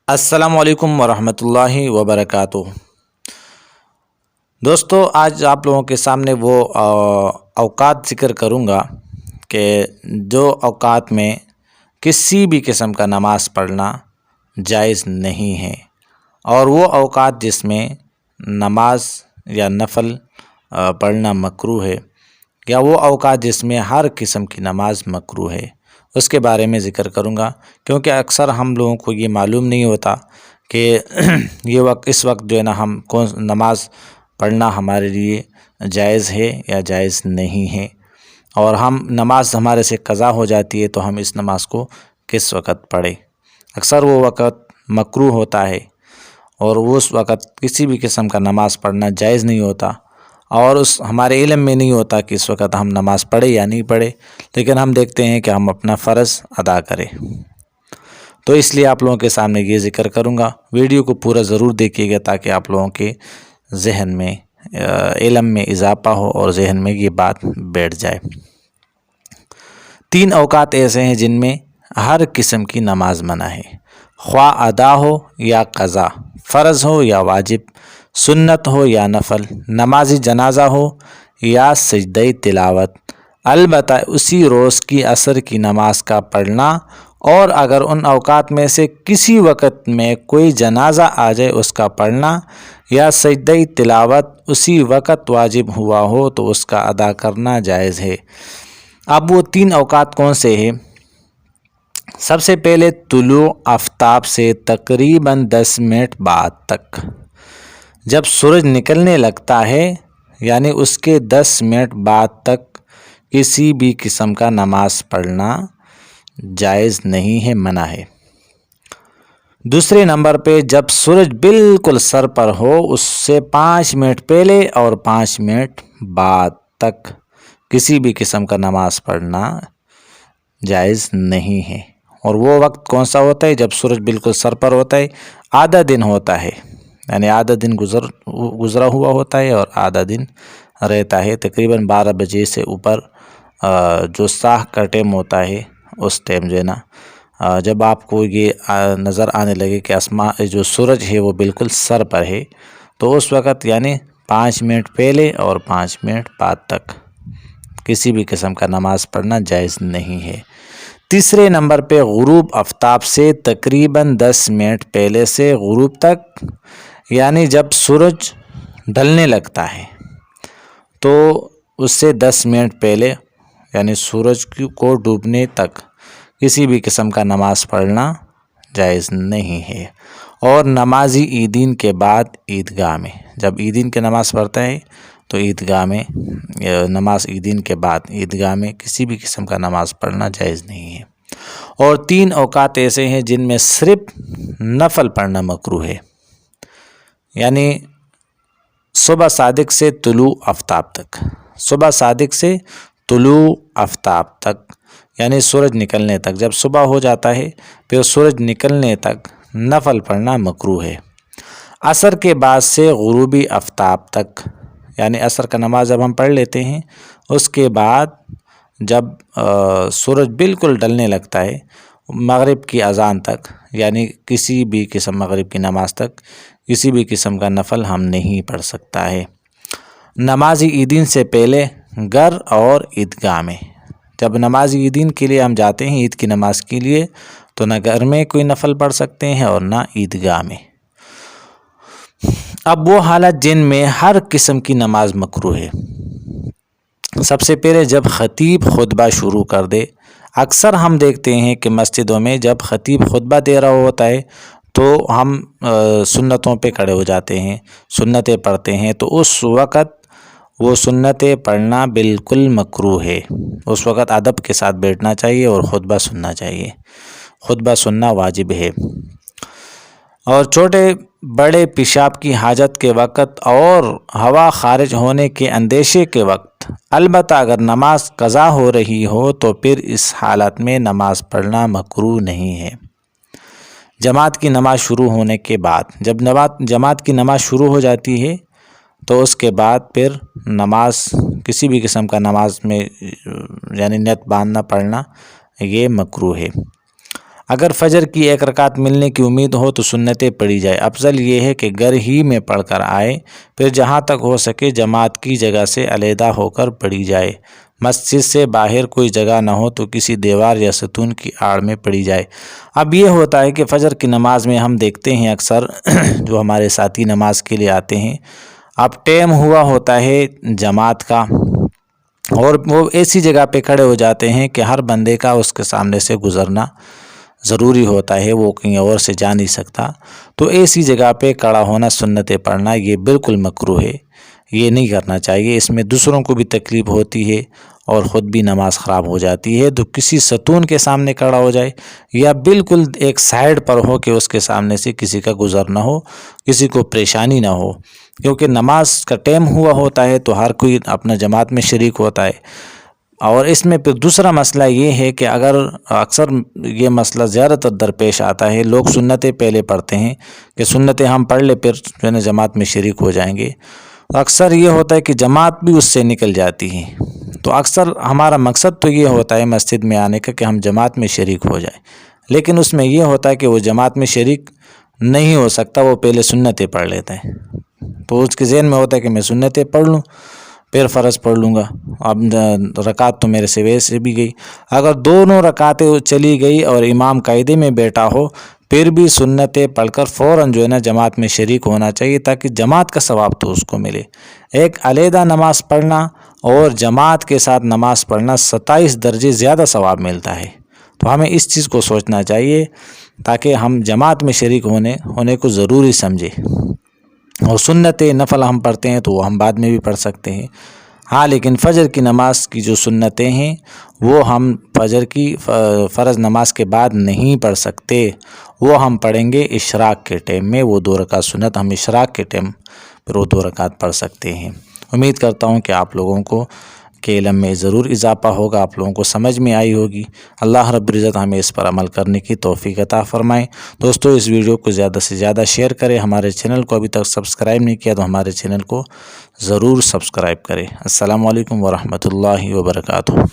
السلام علیکم ورحمۃ اللہ وبرکاتہ۔ دوستو، آج آپ لوگوں کے سامنے وہ اوقات ذکر کروں گا کہ جو اوقات میں کسی بھی قسم کا نماز پڑھنا جائز نہیں ہے، اور وہ اوقات جس میں نماز یا نفل پڑھنا مکروہ ہے، یا وہ اوقات جس میں ہر قسم کی نماز مکروہ ہے، اس کے بارے میں ذکر کروں گا۔ کیونکہ اکثر ہم لوگوں کو یہ معلوم نہیں ہوتا کہ اس وقت جو ہے نا ہم نماز پڑھنا ہمارے لیے جائز ہے یا جائز نہیں ہے، اور نماز ہمارے سے قضا ہو جاتی ہے تو ہم اس نماز کو کس وقت پڑھیں۔ اکثر وہ وقت مکروہ ہوتا ہے، اور اس وقت کسی بھی قسم کا نماز پڑھنا جائز نہیں ہوتا، اور ہمارے علم میں نہیں ہوتا کہ اس وقت ہم نماز پڑھے یا نہیں پڑھے، لیکن ہم دیکھتے ہیں کہ ہم اپنا فرض ادا کریں۔ تو اس لیے آپ لوگوں کے سامنے یہ ذکر کروں گا۔ ویڈیو کو پورا ضرور دیکھیے گا تاکہ آپ لوگوں کے ذہن میں علم میں اضافہ ہو اور ذہن میں یہ بات بیٹھ جائے۔ 3 اوقات ایسے ہیں جن میں ہر قسم کی نماز منع ہے، خواہ ادا ہو یا قضا، فرض ہو یا واجب، سنت ہو یا نفل، نماز جنازہ ہو یا سجدہ تلاوت، البتہ اسی روز کی عصر کی نماز کا پڑھنا، اور اگر ان اوقات میں سے کسی وقت میں کوئی جنازہ آ جائے اس کا پڑھنا، یا سجدہ تلاوت اسی وقت واجب ہوا ہو تو اس کا ادا کرنا جائز ہے۔ اب وہ 3 اوقات کون سے ہیں؟ سب سے پہلے طلوع آفتاب سے تقریباً 10 منٹ بعد تک، جب سورج نکلنے لگتا ہے، یعنی اس کے 10 منٹ بعد تک کسی بھی قسم کا نماز پڑھنا جائز نہیں ہے، منع ہے۔ دوسرے نمبر پہ جب سورج بالکل سر پر ہو، اس سے 5 منٹ پہلے اور 5 منٹ بعد تک کسی بھی قسم کا نماز پڑھنا جائز نہیں ہے۔ اور وہ وقت کون سا ہوتا ہے؟ جب سورج بالکل سر پر ہوتا ہے، آدھا دن ہوتا ہے، یعنی آدھا دن گزرا ہوا ہوتا ہے اور آدھا دن رہتا ہے، تقریباً 12 بجے سے اوپر جو ساہ کا ٹائم ہوتا ہے، اس ٹائم جو ہے نا جب آپ کو یہ نظر آنے لگے کہ جو سورج ہے وہ بالکل سر پر ہے، تو اس وقت یعنی 5 منٹ پہلے اور 5 منٹ بعد تک کسی بھی قسم کا نماز پڑھنا جائز نہیں ہے۔ تیسرے نمبر پہ غروب آفتاب سے تقریباً 10 منٹ پہلے سے غروب تک، یعنی جب سورج ڈھلنے لگتا ہے تو اس سے 10 منٹ پہلے، یعنی سورج کو ڈوبنے تک کسی بھی قسم کا نماز پڑھنا جائز نہیں ہے۔ اور نمازی عیدین کے بعد عیدگاہ میں، جب عیدین کی نماز پڑھتا ہے تو عیدگاہ میں، نماز عیدین کے بعد عیدگاہ میں کسی بھی قسم کا نماز پڑھنا جائز نہیں ہے۔ اور 3 اوقات ایسے ہیں جن میں صرف نفل پڑھنا مکروہ ہے، یعنی صبح صادق سے طلوع آفتاب تک، صبح صادق سے طلوع آفتاب تک، یعنی سورج نکلنے تک، جب صبح ہو جاتا ہے پھر سورج نکلنے تک نفل پڑھنا مکروہ ہے۔ عصر کے بعد سے غروبی آفتاب تک، یعنی عصر کا نماز جب ہم پڑھ لیتے ہیں، اس کے بعد جب سورج بالکل ڈھلنے لگتا ہے، مغرب کی اذان تک، یعنی کسی بھی قسم مغرب کی نماز تک کسی بھی قسم کا نفل ہم نہیں پڑھ سکتا ہے۔ نماز عیدین سے پہلے گھر اور عیدگاہ میں، جب نماز عیدین کے لیے ہم جاتے ہیں، عید کی نماز کے لیے، تو نہ گھر میں کوئی نفل پڑھ سکتے ہیں اور نہ عیدگاہ میں۔ اب وہ حالت جن میں ہر قسم کی نماز مکروہ ہے۔ سب سے پہلے جب خطیب خطبہ شروع کر دے، اکثر ہم دیکھتے ہیں کہ مسجدوں میں جب خطیب خطبہ دے رہا ہوتا ہے تو ہم سنتوں پہ کھڑے ہو جاتے ہیں، سنتیں پڑھتے ہیں، تو اس وقت وہ سنتیں پڑھنا بالکل مکروہ ہے۔ اس وقت ادب کے ساتھ بیٹھنا چاہیے اور خطبہ سننا چاہیے، خطبہ سننا واجب ہے۔ اور چھوٹے بڑے پیشاب کی حاجت کے وقت اور ہوا خارج ہونے کے اندیشے کے وقت، البتہ اگر نماز قضا ہو رہی ہو تو پھر اس حالت میں نماز پڑھنا مکروہ نہیں ہے۔ جماعت کی نماز شروع ہونے کے بعد، جب جماعت کی نماز شروع ہو جاتی ہے تو اس کے بعد پھر نماز، کسی بھی قسم کا نماز میں یعنی نیت باندھنا پڑھنا یہ مکروہ ہے۔ اگر فجر کی 1 رکعت ملنے کی امید ہو تو سنتیں پڑھی جائے۔ افضل یہ ہے کہ گھر ہی میں پڑھ کر آئے، پھر جہاں تک ہو سکے جماعت کی جگہ سے علیحدہ ہو کر پڑھی جائے۔ مسجد سے باہر کوئی جگہ نہ ہو تو کسی دیوار یا ستون کی آڑ میں پڑھی جائے۔ اب یہ ہوتا ہے کہ فجر کی نماز میں ہم دیکھتے ہیں اکثر جو ہمارے ساتھی نماز کے لیے آتے ہیں، اب ٹائم ہوا ہوتا ہے جماعت کا، اور وہ ایسی جگہ پہ کھڑے ہو جاتے ہیں کہ ہر بندے کا اس کے سامنے سے گزرنا ضروری ہوتا ہے، وہ کہیں اور سے جا نہیں سکتا۔ تو ایسی جگہ پہ کھڑا ہونا، سنتیں پڑھنا، یہ بالکل مکروہ ہے، یہ نہیں کرنا چاہیے۔ اس میں دوسروں کو بھی تکلیف ہوتی ہے اور خود بھی نماز خراب ہو جاتی ہے۔ تو کسی ستون کے سامنے کھڑا ہو جائے یا بالکل ایک سائیڈ پر ہو کہ اس کے سامنے سے کسی کا گزر نہ ہو، کسی کو پریشانی نہ ہو، کیونکہ نماز کا ٹائم ہوا ہوتا ہے تو ہر کوئی اپنا جماعت میں شریک ہوتا ہے۔ اور اس میں پھر دوسرا مسئلہ یہ ہے کہ اگر اکثر یہ مسئلہ زیادہ تر درپیش آتا ہے، لوگ سنتیں پہلے پڑھتے ہیں کہ سنتیں ہم پڑھ لیں پھر جو ہے نا جماعت میں شریک ہو جائیں گے، اکثر یہ ہوتا ہے کہ جماعت بھی اس سے نکل جاتی ہے۔ تو اکثر ہمارا مقصد تو یہ ہوتا ہے مسجد میں آنے کا کہ ہم جماعت میں شریک ہو جائیں، لیکن اس میں یہ ہوتا ہے کہ وہ جماعت میں شریک نہیں ہو سکتا، وہ پہلے سنتیں پڑھ لیتا ہے۔ تو اس کے ذہن میں ہوتا ہے کہ میں سنتیں پڑھ لوں پھر فرض پڑھ لوں گا، اب رکعت تو میرے سے ویسے بھی گئی۔ اگر دونوں رکعتیں چلی گئی اور امام قاعدے میں بیٹھا ہو، پھر بھی سنتیں پڑھ کر فوراً جو ہے نا جماعت میں شریک ہونا چاہیے، تاکہ جماعت کا ثواب تو اس کو ملے۔ ایک علیحدہ نماز پڑھنا اور جماعت کے ساتھ نماز پڑھنا 27 درجے زیادہ ثواب ملتا ہے۔ تو ہمیں اس چیز کو سوچنا چاہیے تاکہ ہم جماعت میں شریک ہونے کو ضروری سمجھے۔ اور سنت نفل ہم پڑھتے ہیں تو وہ ہم بعد میں بھی پڑھ سکتے ہیں، ہاں، لیکن فجر کی نماز کی جو سنتیں ہیں وہ ہم فجر کی فرض نماز کے بعد نہیں پڑھ سکتے، وہ ہم پڑھیں گے اشراق کے ٹائم میں۔ وہ 2 رکعت سنت ہم اشراق کے ٹائم پر وہ 2 رکعت پڑھ سکتے ہیں۔ امید کرتا ہوں کہ آپ لوگوں کو کے علم میں ضرور اضافہ ہوگا، آپ لوگوں کو سمجھ میں آئی ہوگی۔ اللہ رب العزت ہمیں اس پر عمل کرنے کی توفیق عطا فرمائے۔ دوستو، اس ویڈیو کو زیادہ سے زیادہ شیئر کریں۔ ہمارے چینل کو ابھی تک سبسکرائب نہیں کیا تو ہمارے چینل کو ضرور سبسکرائب کریں۔ السلام علیکم ورحمۃ اللہ وبرکاتہ۔